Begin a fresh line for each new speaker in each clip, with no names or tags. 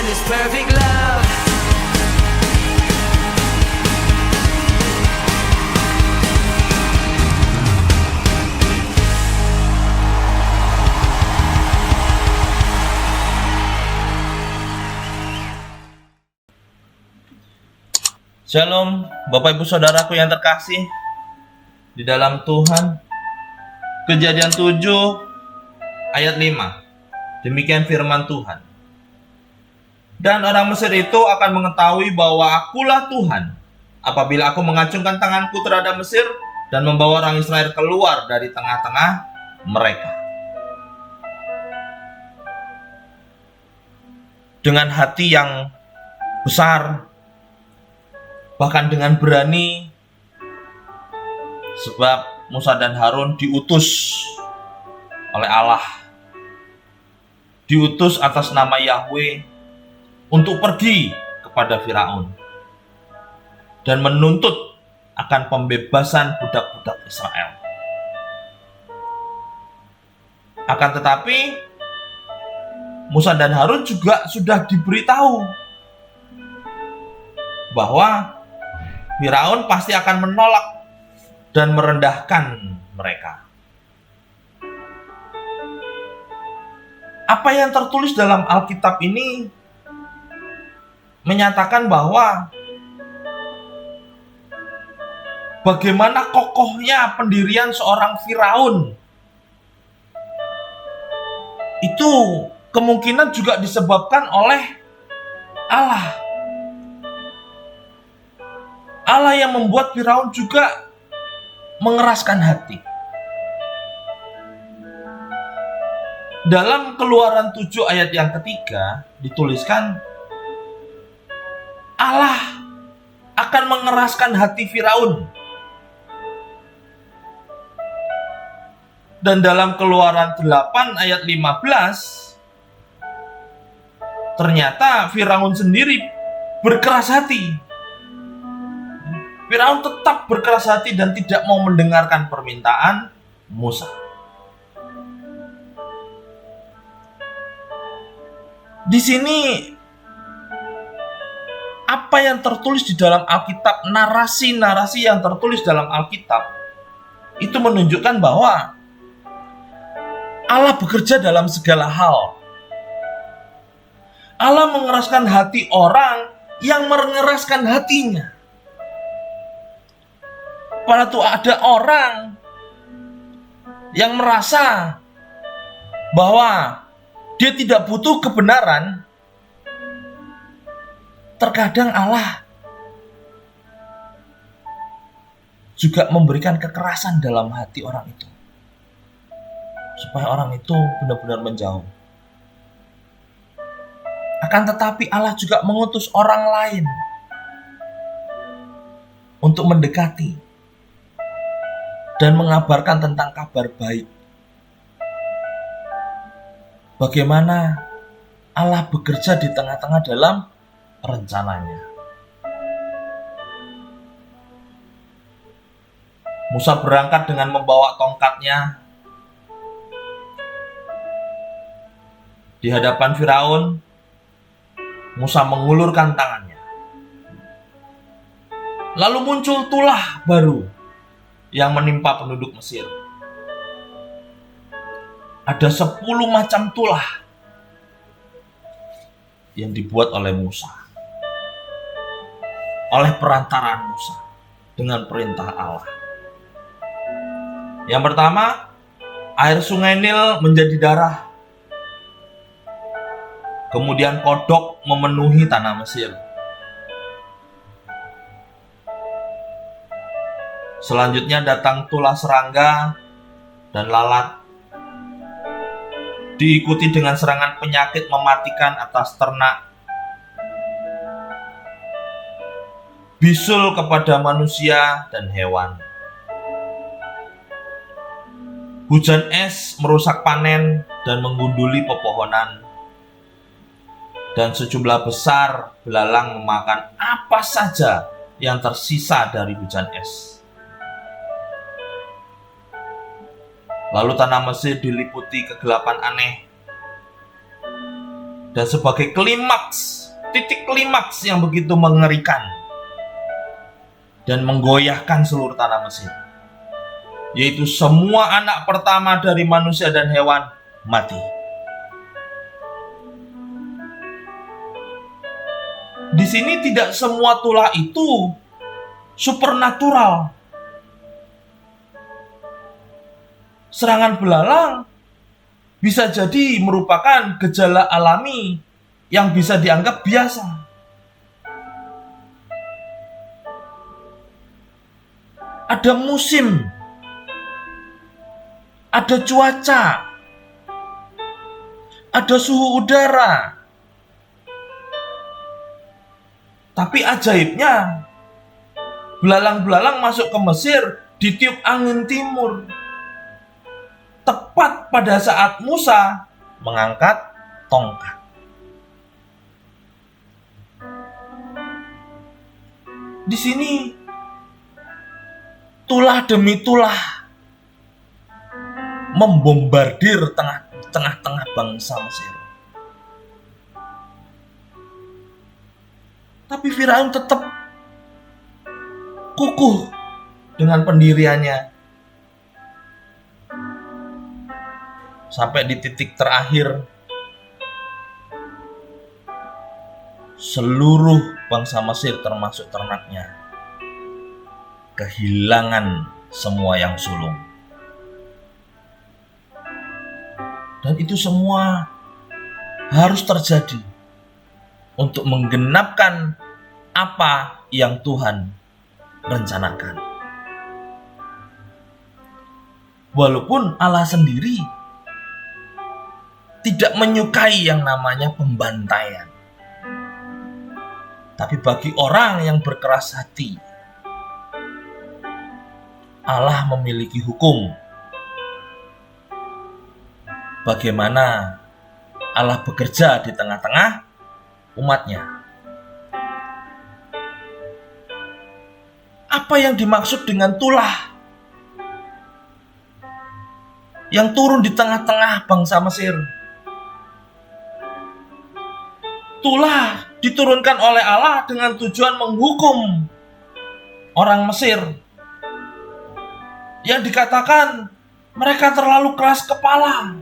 this perfect love.
Shalom, Bapak Ibu Saudaraku yang terkasih di dalam Tuhan. Kejadian 7 ayat 5. Demikian firman Tuhan. Dan orang Mesir itu akan mengetahui bahwa akulah Tuhan apabila aku mengacungkan tanganku terhadap Mesir dan membawa orang Israel keluar dari tengah-tengah mereka. Dengan hati yang besar, bahkan dengan berani, sebab Musa dan Harun diutus oleh Allah, diutus atas nama Yahweh untuk pergi kepada Firaun dan menuntut akan pembebasan budak-budak Israel. Akan tetapi Musa dan Harun juga sudah diberitahu bahwa Firaun pasti akan menolak dan merendahkan mereka. Apa yang tertulis dalam Alkitab ini menyatakan bahwa bagaimana kokohnya pendirian seorang Firaun. Itu kemungkinan juga disebabkan oleh Allah. Allah yang membuat Firaun juga mengeraskan hati. Dalam Keluaran 7 ayat yang ketiga dituliskan Allah akan mengeraskan hati Firaun. Dan dalam Keluaran 8 ayat 15 ternyata Firaun sendiri berkeras hati. Firaun tetap berkeras hati dan tidak mau mendengarkan permintaan Musa. Di sini apa yang tertulis di dalam Alkitab, narasi-narasi yang tertulis dalam Alkitab itu menunjukkan bahwa Allah bekerja dalam segala hal. Allah mengeraskan hati orang yang mengeraskan hatinya. Pada tuh ada orang yang merasa bahwa dia tidak butuh kebenaran, terkadang Allah juga memberikan kekerasan dalam hati orang itu, supaya orang itu benar-benar menjauh. Akan tetapi Allah juga mengutus orang lain untuk mendekati dan mengabarkan tentang kabar baik. Bagaimana Allah bekerja di tengah-tengah dalam rencananya. Musa berangkat dengan membawa tongkatnya. Di hadapan Firaun, Musa mengulurkan tangannya. Lalu muncul tulah baru yang menimpa penduduk Mesir. Ada 10 macam tulah yang dibuat oleh Musa, oleh perantaraan Musa, dengan perintah Allah. Yang pertama, air sungai Nil menjadi darah. Kemudian kodok memenuhi tanah Mesir. Selanjutnya datang tulah serangga dan lalat, diikuti dengan serangan penyakit mematikan atas ternak, bisul kepada manusia dan hewan. Hujan es merusak panen dan menggunduli pepohonan, dan sejumlah besar belalang memakan apa saja yang tersisa dari hujan es. Lalu tanah Mesir diliputi kegelapan aneh, dan sebagai titik klimaks yang begitu mengerikan dan menggoyahkan seluruh tanah Mesir, yaitu semua anak pertama dari manusia dan hewan mati. Di sini tidak semua tulah itu supernatural. Serangan belalang bisa jadi merupakan gejala alami yang bisa dianggap biasa. Ada musim, ada cuaca, ada suhu udara. Tapi ajaibnya, belalang-belalang masuk ke Mesir ditiup angin timur. Tepat pada saat Musa mengangkat tongkat. Di sini tulah demi tulah membombardir tengah-tengah bangsa Mesir. Tapi Firaun tetap kukuh dengan pendiriannya. Sampai di titik terakhir, seluruh bangsa Mesir termasuk ternaknya kehilangan semua yang sulung. Dan itu semua harus terjadi untuk menggenapkan apa yang Tuhan rencanakan. Walaupun Allah sendiri tidak menyukai yang namanya pembantaian, tapi bagi orang yang berkeras hati, Allah memiliki hukum. Bagaimana Allah bekerja di tengah-tengah umatnya. Apa yang dimaksud dengan tulah yang turun di tengah-tengah bangsa Mesir? Tulah diturunkan oleh Allah dengan tujuan menghukum orang Mesir yang dikatakan mereka terlalu keras kepala,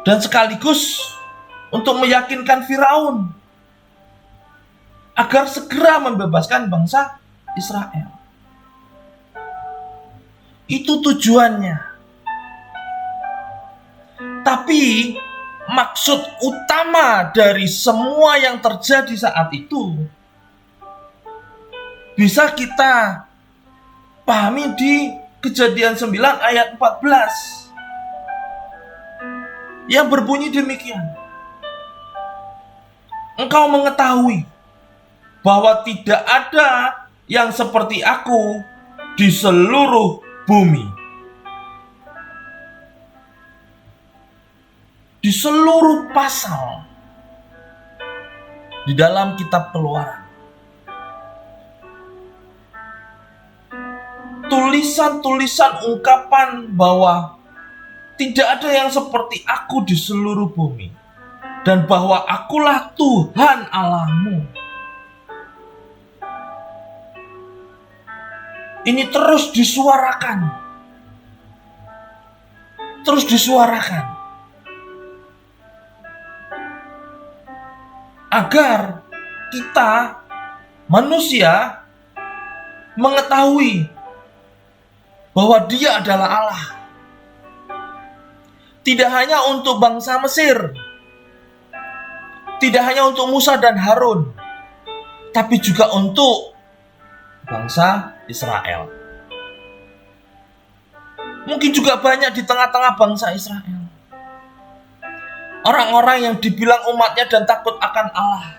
dan sekaligus untuk meyakinkan Firaun agar segera membebaskan bangsa Israel. Itu tujuannya. Tapi maksud utama dari semua yang terjadi saat itu bisa kita pahami di Kejadian 9 ayat 14 yang berbunyi demikian. Engkau mengetahui bahwa tidak ada yang seperti aku di seluruh bumi. Di seluruh pasal di dalam kitab Keluaran, tulisan-tulisan ungkapan bahwa tidak ada yang seperti aku di seluruh bumi, dan bahwa akulah Tuhan Allahmu. Ini terus disuarakan. Agar kita manusia mengetahui bahwa Dia adalah Allah. Tidak hanya untuk bangsa Mesir, tidak hanya untuk Musa dan Harun, tapi juga untuk bangsa Israel. Mungkin juga banyak di tengah-tengah bangsa Israel orang-orang yang dibilang umatnya dan takut akan Allah.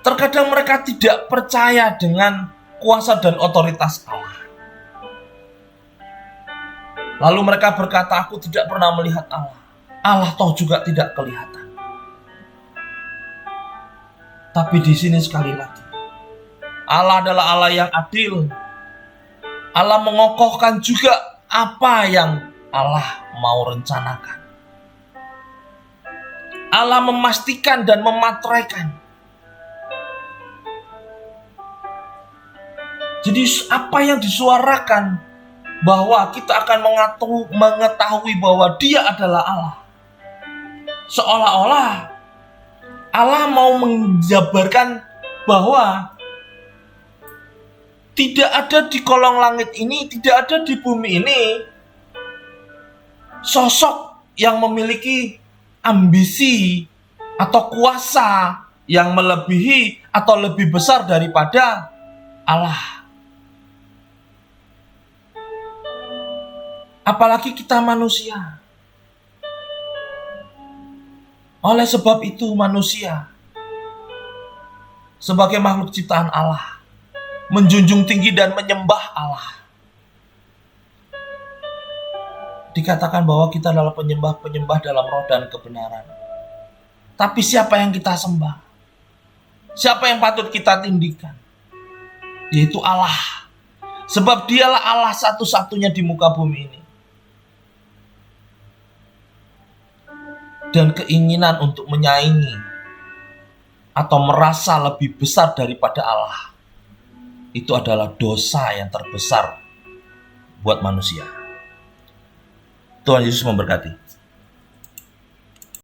Terkadang mereka tidak percaya dengan kuasa dan otoritas Allah. Lalu mereka berkata, aku tidak pernah melihat Allah. Allah toh juga tidak kelihatan. Tapi di sini sekali lagi, Allah adalah Allah yang adil. Allah mengokohkan juga apa yang Allah mau rencanakan. Allah memastikan dan memateraikan. Jadi apa yang disuarakan bahwa kita akan mengetahui bahwa Dia adalah Allah. Seolah-olah Allah mau menjabarkan bahwa tidak ada di kolong langit ini, tidak ada di bumi ini sosok yang memiliki ambisi atau kuasa yang melebihi atau lebih besar daripada Allah. Apalagi kita manusia. Oleh sebab itu manusia sebagai makhluk ciptaan Allah menjunjung tinggi dan menyembah Allah. Dikatakan bahwa kita adalah penyembah-penyembah dalam roh dan kebenaran. Tapi siapa yang kita sembah? Siapa yang patut kita tindikan? Yaitu Allah. Sebab Dialah Allah satu-satunya di muka bumi ini. Dan keinginan untuk menyaingi atau merasa lebih besar daripada Allah, itu adalah dosa yang terbesar buat manusia. Tuhan Yesus memberkati.